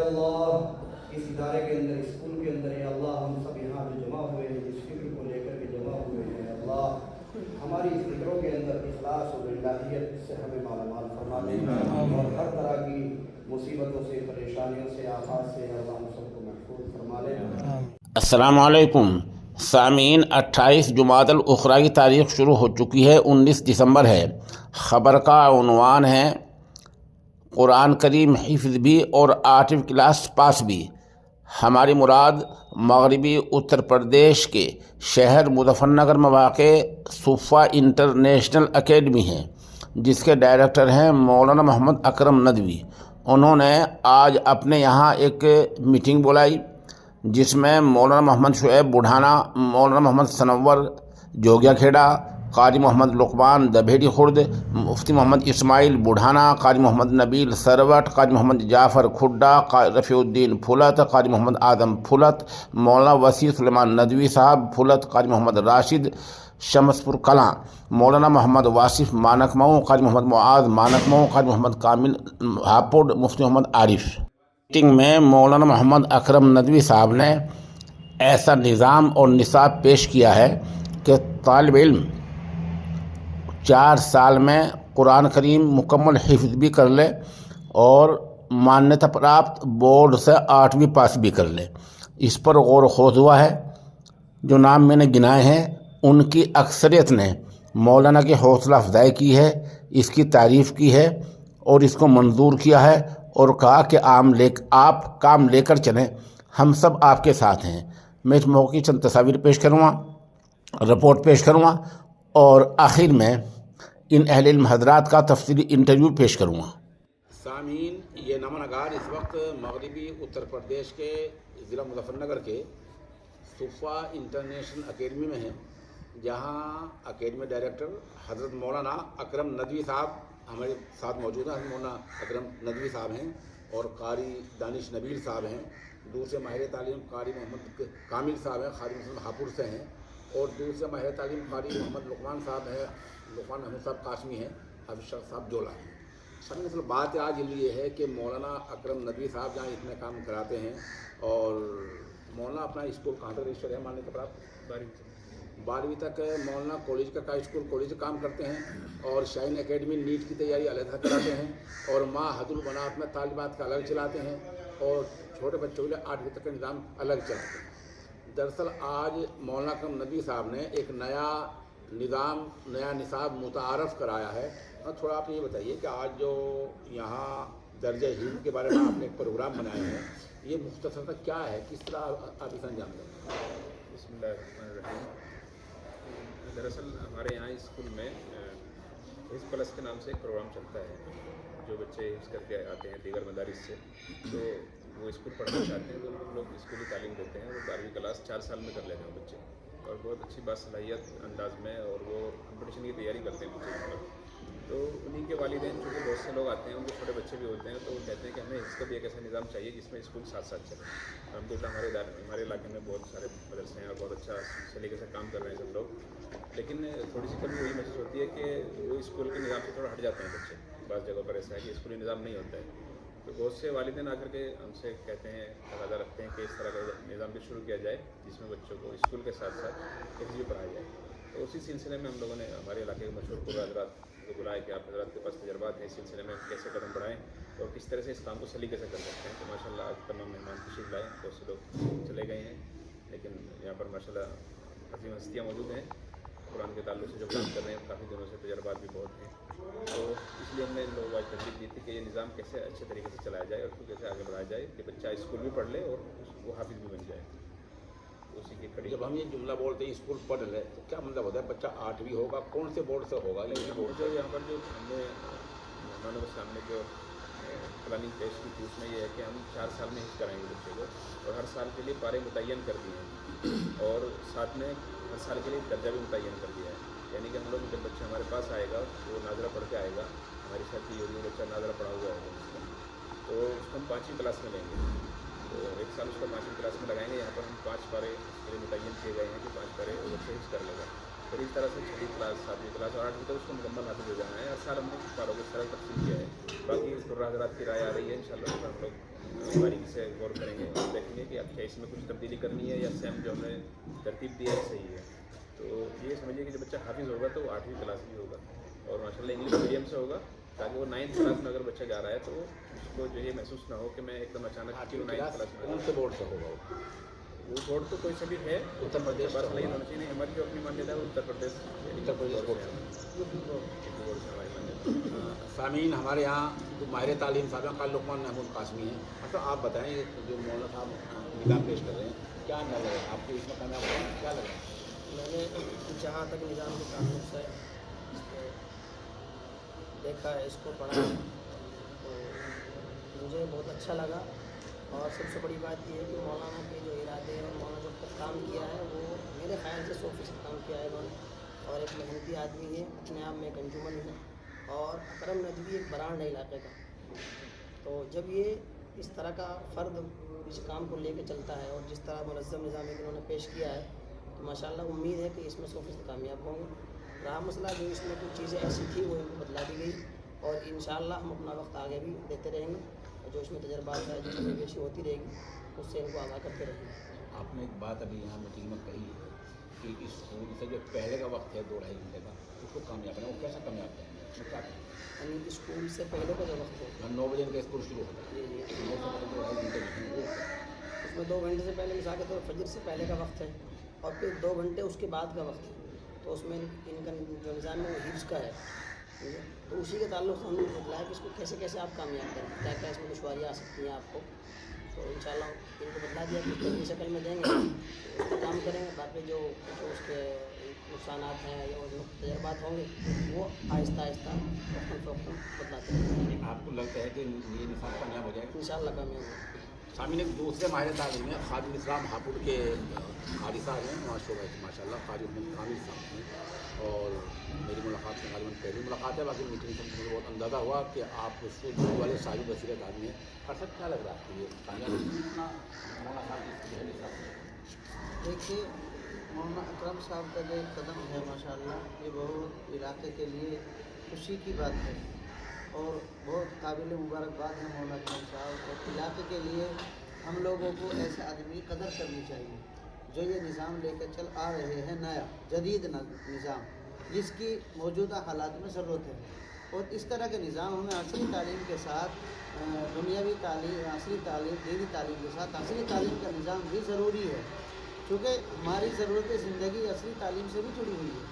अल्लाह इस इदारे के अंदर, स्कूल के अंदर या अल्लाह हम सब यहाँ जो जमा हुए हैं, जिस फिक्र को लेकर के जमा हुए हैं, अल्लाह हमारी इस फिक्रों के अंदर इखलास और इलाहियत से हमें मालामाल फरमा दें और हर तरह की मुसीबतों से, परेशानियों से, आफात से अल्लाह हम सबको महफूज फरमा लें। अस्सलाम वालेकुम सामीन। 28 जुमादुल उखरा की तारीख़ शुरू हो चुकी है, 19 दिसंबर है। ख़बर का उन्वान है कुरान करीम हिफ्ज़ भी और 8वीं क्लास पास भी। हमारी मुराद मगरबी उत्तर प्रदेश के शहर मुज़फ़्फ़रनगर में वाक़े सुफ़ा इंटरनेशनल एकेडमी है, जिसके डायरेक्टर हैं मौलाना मोहम्मद अकरम नदवी। उन्होंने आज अपने यहाँ एक मीटिंग बुलाई, जिसमें मौलाना मोहम्मद शुएब बुढ़ाना, मौलाना मोहम्मद सनव्वर जोगिया खेड़ा, कारी मोहम्मद लुकमान दभेड़ी खुर्द, मुफ्ती मोहम्मद इस्माइल बुढ़ाना, कारी मोहम्मद नबील सरवट, कारी मोहम्मद जाफ़र खुड्डा, रफ़ीउद्दीन फुलत, कारी मोहम्मद आदम फुलत, मौलाना वसी सुलेमान नदवी साहब फुलत, कारी मोहम्मद राशिद शमसपुर कलां, मौलाना मोहम्मद वासिफ मानक मऊ, कारी मोहम्मद मुआज़ मानक मऊ, कारी मोहम्मद कामिल हापुड़, मुफ्ती मोहम्मद आरिफ। मीटिंग में मौलाना मोहम्मद अकरम नदवी साहब ने ऐसा निज़ाम और निसाब पेश किया है कि तालिब इल्म 4 साल में कुरान करीम मुकम्मल हिफ्ज़ भी कर ले और मान्यता प्राप्त बोर्ड से 8वीं पास भी कर ले। इस पर गौर खोज हुआ है। जो नाम मैंने गिनाए हैं उनकी अक्सरियत ने मौलाना की हौसला अफजाई की है, इसकी तारीफ़ की है और इसको मंजूर किया है और कहा कि आप काम लेकर चलें, हम सब आपके साथ हैं। मैं इस मौके की चंद तस्वीर पेश करूँगा, रिपोर्ट पेश करूँगा और आखिर में इन अहले इल्म हज़रात का तफसीली इंटरव्यू पेश करूँगा। सामीन, ये नमनगार इस वक्त मगरबी उत्तर प्रदेश के ज़िला मुज़फ़्फ़रनगर के सुफ़ा इंटरनेशनल एकेडमी में हैं, जहाँ एकेडमी डायरेक्टर हज़रत मौलाना अकरम नदवी साहब हमारे साथ मौजूद हैं। मौलाना अकरम नदवी साहब हैं और कारी दानिश नबील साहब हैं। दूसरे माहिर तालीम कारी मोहम्मद कामिल साहब हैं, कारी मुस्लिम हापुड़ से हैं। और दूसरे माहिर तालीम कारी मोहम्मद लुकमान साहब हैं, लुकमान अहमद साहब कासमी हैं, हाफिज़ साहब जोला हैं। सर असल बात आज ये है कि मौलाना अकरम नदवी साहब जहाँ इतने काम कराते हैं और मौलाना अपना स्कूल कहाँ तक रजिस्टर है मान्यता प्राप्त 12वीं तक मौलाना कॉलेज का स्कूल कॉलेज काम करते हैं और शाइन एकेडमी नीट की तैयारी अलग कराते हैं और माँ हदुल बनात में तालिबात का अलग चलाते हैं और छोटे बच्चों के लिए 8वीं तक का निज़ाम अलग चलाते हैं। दरअसल आज मौलाना अकरम नदवी साहब ने एक नया निज़ाम, नया निसाब मुतारफ़ कराया है। थोड़ा आप ये बताइए कि आज जो यहाँ दर्जा हिफ्ज़ के बारे में आपने एक प्रोग्राम बनाया है, ये मुख्तसर क्या है, किस तरह आप इसे अंजाम दें? बिस्मिल्लाहिर्रहमानिर्रहीम। दरअसल हमारे यहाँ स्कूल में हिफ्ज़ प्लस के नाम से एक प्रोग्राम चलता है। जो बच्चे हिफ्ज़ करके आते हैं दीगर मदारिस से, तो वो स्कूल पढ़ना चाहते हैं, तो उनको लोग स्कूली तालीम देते हैं। वो 12वीं क्लास 4 साल में कर लेते हैं बच्चे और बहुत अच्छी बासलाहियत अंदाज में, और वो कंपटीशन की तैयारी करते हैं बच्चे। तो उन्हीं के वालिदैन चूँकि बहुत से लोग आते हैं, उनके छोटे बच्चे भी होते हैं, तो वो कहते हैं कि हमें हिफ्ज़ का भी एक ऐसा निज़ाम चाहिए जिसमें स्कूल साथ साथ चले। अल्हम्दुलिल्लाह हमारे इलाके में बहुत सारे मदरसे हैं और बहुत अच्छा तरीके से काम कर रहे हैं सब लोग। लेकिन थोड़ी सी कमी वही महसूस होती है कि वो स्कूल के निज़ाम से थोड़ा हट जाते हैं बच्चे। बाज़ जगहों पर ऐसा है कि स्कूली निज़ाम नहीं होता है, तो बहुत से वालिदैन आकर के हमसे कहते हैं, तकाज़ा रखते हैं कि इस तरह का निज़ाम भी शुरू किया जाए जिसमें बच्चों को स्कूल के साथ साथ हिफ्ज़ भी पढ़ाया जाए। तो उसी सिलसिले में हम लोगों ने हमारे इलाके के मशहूर पूर्व हज़रात को बुलाया कि आप हज़रात के पास तजर्बात है इस सिलसिले में, कैसे कदम बढ़ाएँ और किस तरह से इस काम को सलीके से कर सकते हैं। तो माशाल्लाह आज तमाम मेहमान तशरीफ़ लाए, बहुत से लोग चले गए हैं, लेकिन यहाँ पर माशाल्लाह अज़ीम हस्तियाँ मौजूद हैं कुरान के ताल्लुक़ से जो काम कर रहे हैं, काफ़ी दिनों से तजर्बात भी बहुत हैं। तो इसलिए हमने लोग आज तरजीह दी थी कि ये निज़ाम कैसे अच्छे तरीके से चलाया जाए और उसको कैसे आगे बढ़ाया जाए कि बच्चा स्कूल भी पढ़ ले और वो हाफिज़ भी बन जाए। उसी की कड़ी। जब हम ये जुमला बोलते हैं स्कूल पढ़ ले, तो क्या मतलब होता है? बच्चा 8वीं होगा, कौन से बोर्ड से होगा? लेकिन बोर्ड जो यहाँ पर जो हमने मेहमानों के सामने जो प्लानिंग पेश की थी उसमें यह है कि हम 4 साल में हिफ्ज़ कराएंगे बच्चे को और हर साल के लिए पारे मुतय्यन कर दिए हैं और साथ में हर साल के लिए दर्जा भी मुतय्यन कर दिया है। यानी कि हम लोग जब बच्चा हमारे पास आएगा वो नाज़रा पढ़ के आएगा, हमारी साथ ही योगी बच्चा नाज़रा पढ़ा हुआ होगा उसका, तो उसको हम 5वीं क्लास में लेंगे। तो 1 साल उसको 5वीं क्लास में लगाएंगे। यहाँ पर हम 5 पारे मुतय्यन किए गए हैं कि 5 पारे वो बच्चे हिफ्ज़ कर लेगा। फिर इस तरह से 6वीं क्लास 7वीं क्लास और 8वीं तक उसको मुकम्मल हासिल हो जाना है। हर साल हमने कुछ पारों को इस तरह तफसील किया है। बाकी खुर्रा हज़रात की राय आ रही है, इंशाल्लाह हम लोग बारीकी से गौर करेंगे और देखेंगे कि अब क्या इसमें कुछ तब्दीली करनी है या सेम जो हमने तरतीब दी है सही है। तो ये समझिए कि जब बच्चा हाफिज़ होगा तो 8वीं क्लास भी होगा और माशाल्लाह इंग्लिश मीडियम से होगा, ताकि वो 9th क्लास में अगर बच्चा जा रहा है तो उसको जो ये महसूस ना हो कि मैं एकदम अचानक 9th क्लास में। कौन से बोर्ड से होगा वो बोर्ड तो कोई से भी है, उत्तर प्रदेश बस नहीं होना चाहिए। हमारी जो अपनी मान्यता है वो उत्तर प्रदेश बोर्ड से? बोर्ड से हमारी मान्यता। सामीन, हमारे यहाँ जो माहिर तालीम साहब का लुकमान महमूद कासमी है, तो आप बताएं जो मौलाना साहब निकाह पेश कर रहे हैं, क्या न लगे आपको इसमें कामयाब होगा, क्या लगा? मैंने जहाँ तक निज़ाम के ताल्लुक़ से इसको देखा है, इसको पढ़ा है, तो मुझे बहुत अच्छा लगा। और सबसे बड़ी बात यह है कि मौलाना के जो इरादे और मौलाना जो काम किया है वो मेरे ख़्याल से 100% काम किया है उन्होंने। और एक मेहनती आदमी है, अपने आप में एक अंजुमन है और अकरम नदवी एक बरान है इलाके का। तो जब ये इस तरह का फ़र्द इस काम को लेकर चलता है और जिस तरह मुनज़्ज़म निज़ाम इन्होंने पेश किया है, तो माशाल्लाह उम्मीद है कि इसमें 100% कामयाब होंगे। रहा मसला जो इसमें कुछ चीज़ें ऐसी थी वो इनको बदला दी गई और इंशाअल्लाह हम अपना वक्त आगे भी देते रहेंगे और जो इसमें तजर्बात है, जो कमी पेशी होती रहेगी, उससे इनको आगाह करते रहेंगे। आपने एक बात अभी यहाँ मीटिंग में कही है कि इस स्कूल से जो पहले का वक्त है 2-2.5 घंटे का, उसको कामयाब है, वो कैसा कामयाब है? उसमें क्या करें? यानी स्कूल से पहले का जो वक्त हो 9 बजे का स्कूल शुरू होता है, जी 9 से पहले 2-2.5 घंटे हैं, उसमें 2 घंटे से पहले मिसाल के तौर फजर से पहले का वक्त है और फिर 2 घंटे उसके बाद का वक्त है। तो उसमें इनका जो निज़ाम है वो हिफ्ज़ का है, ठीक है। तो उसी के ताल्लुक़ से हमने बताया कि इसको कैसे कैसे आप कामयाब करें, क्या क्या इसमें दुश्वारियाँ आ सकती हैं आपको। तो इंशाअल्लाह इनको बतला दिया कि किस शक्ल में देंगे उस पर काम करेंगे। बाकी जो उसके नुकसानात हैं या जो तजर्बात होंगे वो आहिस्ता आहिस्ता वक्तन बतलाते रहेंगे। आपको लगता है कि ये निशान कामयाब हो जाएगा? इंशाअल्लाह कामयाब होंगे। सामने एक दूसरे माहिर तालीम है, खादिम इस्लाम हापुड़ के कारी साहब हैं, माशाल्लाह कारी कामिल साहब हैं और मेरी मुलाकात से गालिबन पहली मुलाकात है। बाकी मीटिंग से मुझे बहुत अंदाज़ा हुआ कि आप उससे दूर वाले साहिब बसीरत आदमी हैं। हर सब क्या लग रहा है आपको ये कामयाब मौलाना? देखिए, मौलाना अकरम साहब का जो एक कदम है माशाअल्लाह, ये बहुत इलाके के लिए खुशी की बात है और बहुत काबिल मुबारकबाद है मौलाना अकरम साहब। और इलाके के लिए हम लोगों को ऐसे आदमी की कदर करनी चाहिए जो ये निज़ाम लेकर चल आ रहे हैं, नया जदीद निज़ाम जिसकी मौजूदा हालात में ज़रूरत है। और इस तरह के निज़ाम हमें असली तालीम के साथ दुनियावी तालीम, असली तालीम, दीनी तालीम के साथ असली तालीम का निज़ाम भी ज़रूरी है, क्योंकि हमारी ज़रूरत ज़िंदगी असली तालीम से भी जुड़ी हुई है।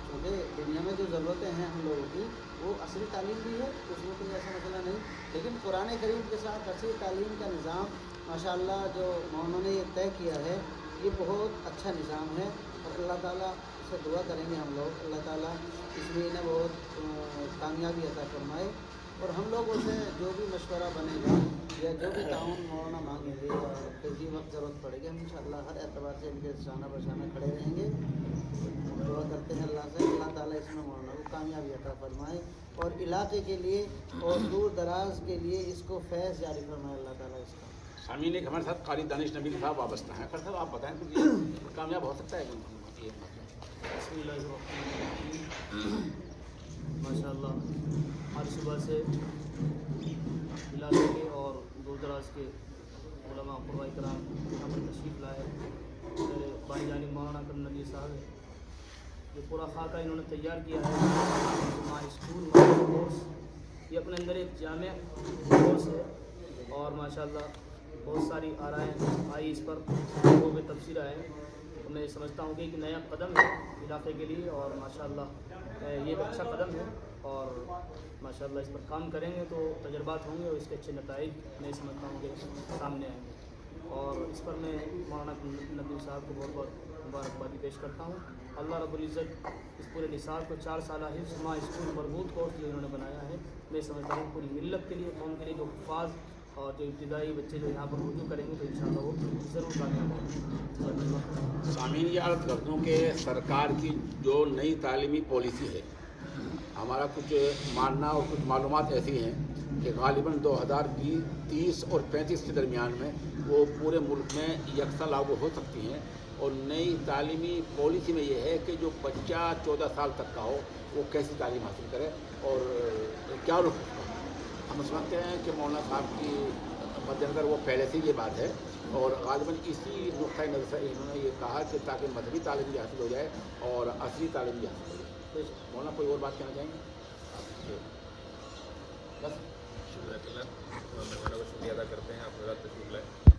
क्योंकि दुनिया में जो ज़रूरतें हैं हम लोगों की वो असली तालीम भी है, उसमें कोई ऐसा मसला नहीं। लेकिन कुरान करीम के साथ असली तालीम का निज़ाम माशाअल्लाह जो उन्होंने ये तय किया है, ये बहुत अच्छा निज़ाम है। और अल्लाह ताला से दुआ करेंगे हम लोग, अल्लाह ताला इसमें इन्हें बहुत कामयाबी अता फरमाए। और हम लोगों से जो भी मशवरा बनेगा या जो भी ताउन मौलाना मांगेंगे और किसी वक्त ज़रूरत पड़ेगी, हम इंशाअल्लाह हर एतबार से इनके शाना बशाना खड़े रहेंगे। दुआ करते हैं अल्लाह से, अल्लाह ताला इसमें मौलाना को कामयाबी अता फरमाए और इलाके के लिए और दूर दराज के लिए इसको फैज़ जारी फरमाए अल्लाह ताला इसका। सामीन, एक हमारे साथ कारी दानिश नबील साहब वाबस्ता हैं। साहब आप बताएं कुछ, ये कामयाब हो सकता है कि ये माशाअल्लाह हर सुबह से इलाके के और दूर दराज के उलमा क़ुर्रा इकराम यहाँ पर तशरीफ़ लाए। मेरे भाई जानी मौलाना अकरम नबी साहब जो पूरा खाका इन्होंने तैयार किया है माँ स्कूल कोर्स, ये अपने अंदर एक जामे कोर्स है और माशाअल्लाह बहुत सारी आराएँ आई इस पर, लोगों के तफसीर आए। तो मैं समझता हूँ कि एक नया कदम है इलाके के लिए और माशाअल्लाह ये एक अच्छा कदम है और माशाअल्लाह इस पर काम करेंगे तो तजर्बात होंगे और इसके अच्छे नताइज मैं समझता हूँ कि सामने आएंगे। और इस पर मैं मौलाना नबी साहब को बहुत बहुत मुबारकबादी पेश करता हूँ। अल्लाह रब्बुल इज़्ज़त इस पूरे निसाब को 4 साल हिफ्ज़ माँ स्कूल मरबूत कोर्स जो इन्होंने बनाया है, मैं समझता हूँ पूरी मिल्लत के लिए, कौम के लिए जो हुफ़ाज़ और जो इब्तिदाई बच्चे जो यहाँ पर रुजू करेंगे तो इंशाअल्लाह वो ज़रूर कामयाब होंगे। सामीन, ये अर्ज़ कर दूँ कि सरकार की जो नई तालीमी पॉलिसी है, हमारा कुछ मानना और कुछ मालूमात ऐसी हैं कि गालिबन 2030 और 35 के दरमियान में वो पूरे मुल्क में यकसा लागू हो सकती हैं। और नई तालीमी पॉलिसी में ये है कि जो बच्चा 14 साल तक का हो वो कैसी तालीम हासिल करे और क्या रुख उसका। हम समझते हैं कि मौलाना साहब की मद्देनज़र वो पहले से ये बात है और गालिबन इसी नुक्ता नज़र से इन्होंने ये कहा कि ताकि मजहबी तालीम भी हासिल हो जाए और असली तालीम भी हासिल हो जाए। तो मौलाना कोई और बात कहना चाहेंगे? बस शुक्रिया, मेहमानों का शुक्रिया अदा करते हैं, आप तशरीफ लाए।